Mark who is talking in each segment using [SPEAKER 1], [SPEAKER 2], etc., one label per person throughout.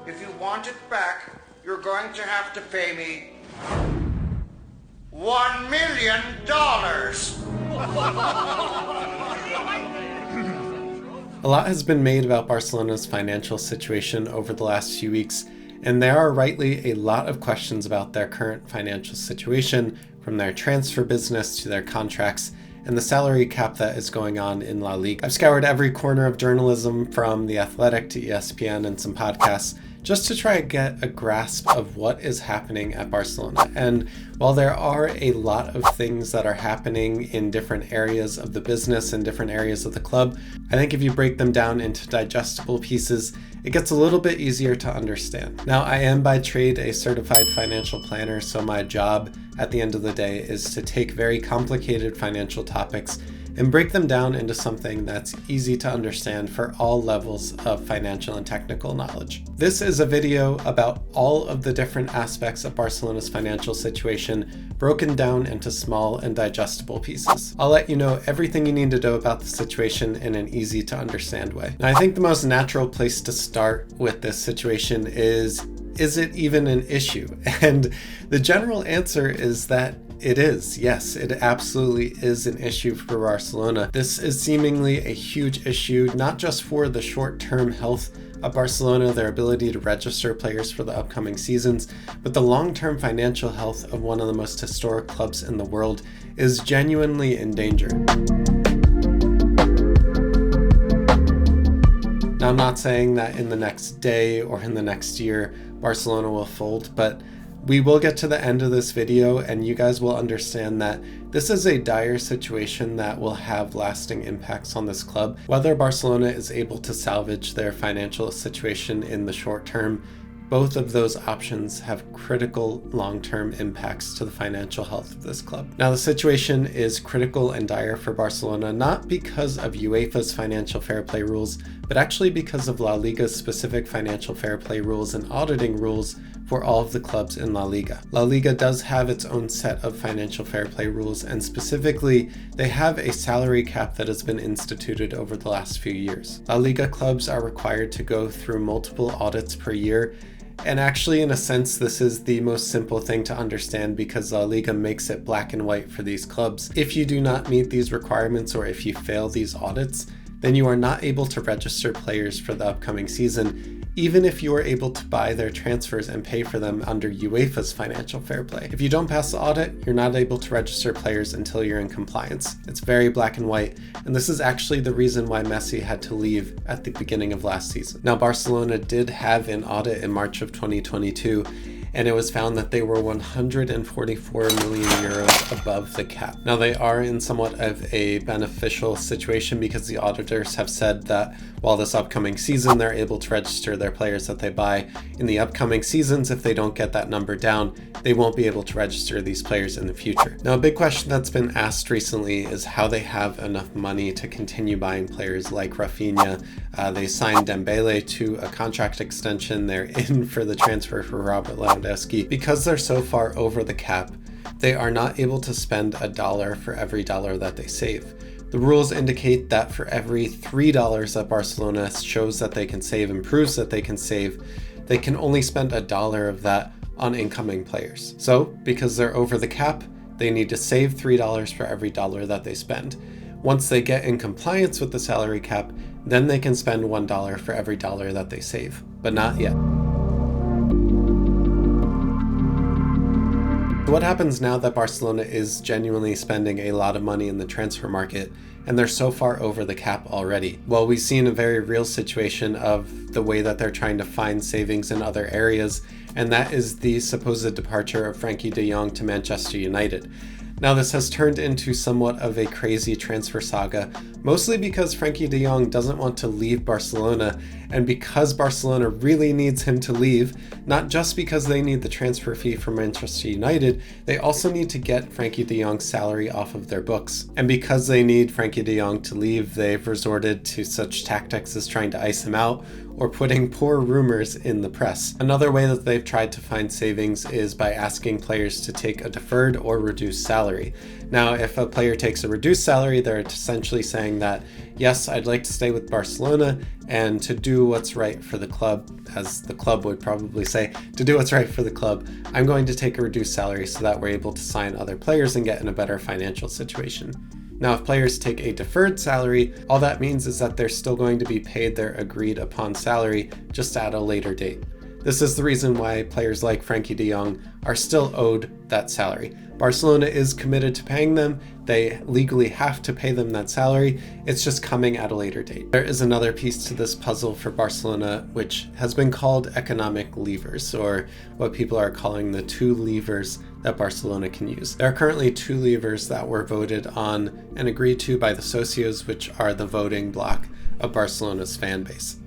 [SPEAKER 1] If you want it back, you're going to have to pay me $1 million.
[SPEAKER 2] A lot has been made about Barcelona's financial situation over the last few weeks, and there are rightly a lot of questions about their current financial situation, from their transfer business to their contracts, and the salary cap that is going on in La Liga. I've scoured every corner of journalism, from The Athletic to ESPN and some podcasts, just to try and get a grasp of what is happening at Barcelona. And while there are a lot of things that are happening in different areas of the business and different areas of the club, I think if you break them down into digestible pieces, it gets a little bit easier to understand. Now, I am by trade a certified financial planner, so my job at the end of the day is to take very complicated financial topics and break them down into something that's easy to understand for all levels of financial and technical knowledge. This is a video about all of the different aspects of Barcelona's financial situation, broken down into small and digestible pieces. I'll let you know everything you need to know about the situation in an easy to understand way. Now, I think the most natural place to start with this situation is it even an issue? And the general answer is that it is. Yes, it absolutely is an issue for Barcelona. This is seemingly a huge issue, not just for the short-term health of Barcelona, their ability to register players for the upcoming seasons, but the long-term financial health of one of the most historic clubs in the world is genuinely in danger. Now, I'm not saying that in the next day or in the next year, Barcelona will fold, but we will get to the end of this video and you guys will understand that this is a dire situation that will have lasting impacts on this club. Whether Barcelona is able to salvage their financial situation in the short term, both of those options have critical long-term impacts to the financial health of this club. Now, the situation is critical and dire for Barcelona, not because of UEFA's financial fair play rules, but actually because of La Liga's specific financial fair play rules and auditing rules for all of the clubs in La Liga. La Liga does have its own set of financial fair play rules, and specifically, they have a salary cap that has been instituted over the last few years. La Liga clubs are required to go through multiple audits per year, and actually, in a sense, this is the most simple thing to understand because La Liga makes it black and white for these clubs. If you do not meet these requirements or if you fail these audits, then you are not able to register players for the upcoming season, even if you are able to buy their transfers and pay for them under UEFA's financial fair play. If you don't pass the audit, you're not able to register players until you're in compliance. It's very black and white, and this is actually the reason why Messi had to leave at the beginning of last season. Now, Barcelona did have an audit in March of 2022, and it was found that they were 144 million euros above the cap. Now, they are in somewhat of a beneficial situation because the auditors have said that while this upcoming season they're able to register their players that they buy, in the upcoming seasons, if they don't get that number down, they won't be able to register these players in the future. Now, a big question that's been asked recently is how they have enough money to continue buying players like Rafinha. They signed Dembele to a contract extension. They're in for the transfer for Robert Lewandowski. Because they're so far over the cap, they are not able to spend $1 for every dollar that they save. The rules indicate that for every $3 that Barcelona shows that they can save and proves that they can save, they can only spend $1 of that on incoming players. So, because they're over the cap, they need to save $3 for every dollar that they spend. Once they get in compliance with the salary cap, then they can spend $1 for every dollar that they save, but not yet. What happens now that Barcelona is genuinely spending a lot of money in the transfer market and they're so far over the cap already? Well, we've seen a very real situation of the way that they're trying to find savings in other areas, and that is the supposed departure of Frenkie de Jong to Manchester United. Now, this has turned into somewhat of a crazy transfer saga, mostly because Frenkie de Jong doesn't want to leave Barcelona, and because Barcelona really needs him to leave, not just because they need the transfer fee from Manchester United, they also need to get Frenkie de Jong's salary off of their books. And because they need Frenkie de Jong to leave, they've resorted to such tactics as trying to ice him out or putting poor rumors in the press. Another way that they've tried to find savings is by asking players to take a deferred or reduced salary. Now, if a player takes a reduced salary, they're essentially saying that Yes, I'd like to stay with Barcelona, and to do what's right for the club, as the club would probably say, to do what's right for the club, I'm going to take a reduced salary so that we're able to sign other players and get in a better financial situation. Now, if players take a deferred salary, all that means is that they're still going to be paid their agreed upon salary, just at a later date. This is the reason why players like Frankie de Jong are still owed that salary. Barcelona is committed to paying them. They legally have to pay them that salary. It's just coming at a later date. There is another piece to this puzzle for Barcelona, which has been called economic levers, or what people are calling the two levers that Barcelona can use. There are currently two levers that were voted on and agreed to by the socios, which are the voting bloc of Barcelona's fan base.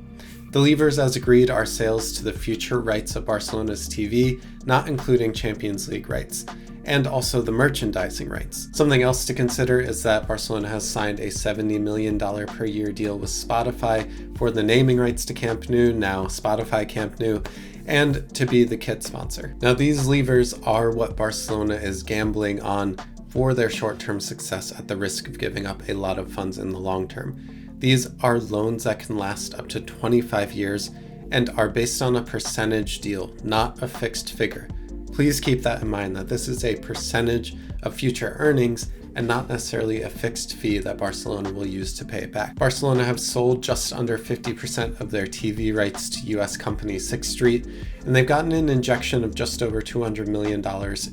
[SPEAKER 2] The levers as agreed are sales to the future rights of Barcelona's TV, not including Champions League rights, and also the merchandising rights. Something else to consider is that Barcelona has signed a $70 million per year deal with Spotify for the naming rights to Camp Nou, now Spotify Camp Nou, and to be the kit sponsor. Now, these levers are what Barcelona is gambling on for their short-term success at the risk of giving up a lot of funds in the long term. These are loans that can last up to 25 years and are based on a percentage deal, not a fixed figure. Please keep that in mind, that this is a percentage of future earnings and not necessarily a fixed fee that Barcelona will use to pay it back. Barcelona have sold just under 50% of their TV rights to US company 6th Street, and they've gotten an injection of just over $200 million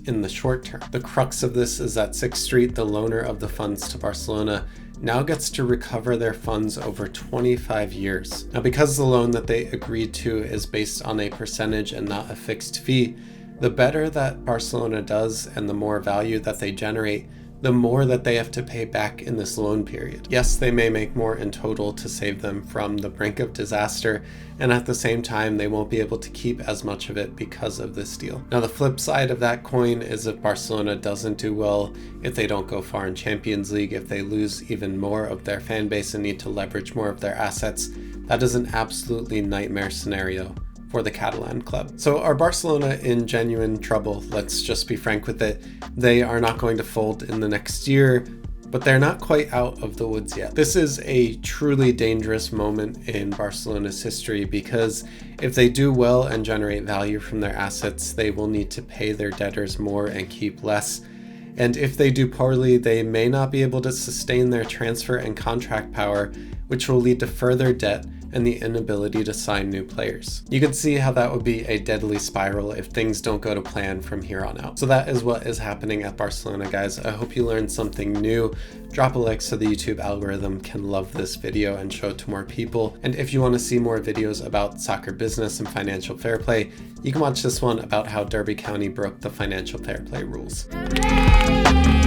[SPEAKER 2] in the short term. The crux of this is that 6th Street, the loaner of the funds to Barcelona, now gets to recover their funds over 25 years. Now, because the loan that they agreed to is based on a percentage and not a fixed fee, the better that Barcelona does and the more value that they generate, the more that they have to pay back in this loan period. Yes, they may make more in total to save them from the brink of disaster, and at the same time, they won't be able to keep as much of it because of this deal. Now, the flip side of that coin is if Barcelona doesn't do well, if they don't go far in Champions League, if they lose even more of their fan base and need to leverage more of their assets, that is an absolutely nightmare scenario for the Catalan club. So are Barcelona in genuine trouble? Let's just be frank with it. They are not going to fold in the next year, but they're not quite out of the woods yet. This is a truly dangerous moment in Barcelona's history, because if they do well and generate value from their assets, they will need to pay their debtors more and keep less. And if they do poorly, they may not be able to sustain their transfer and contract power, which will lead to further debt and the inability to sign new players. You can see how that would be a deadly spiral if things don't go to plan from here on out. So that is what is happening at Barcelona, guys. I hope you learned something new. Drop a like so the YouTube algorithm can love this video and show it to more people. And if you want to see more videos about soccer business and financial fair play, you can watch this one about how Derby County broke the financial fair play rules.
[SPEAKER 3] Hooray!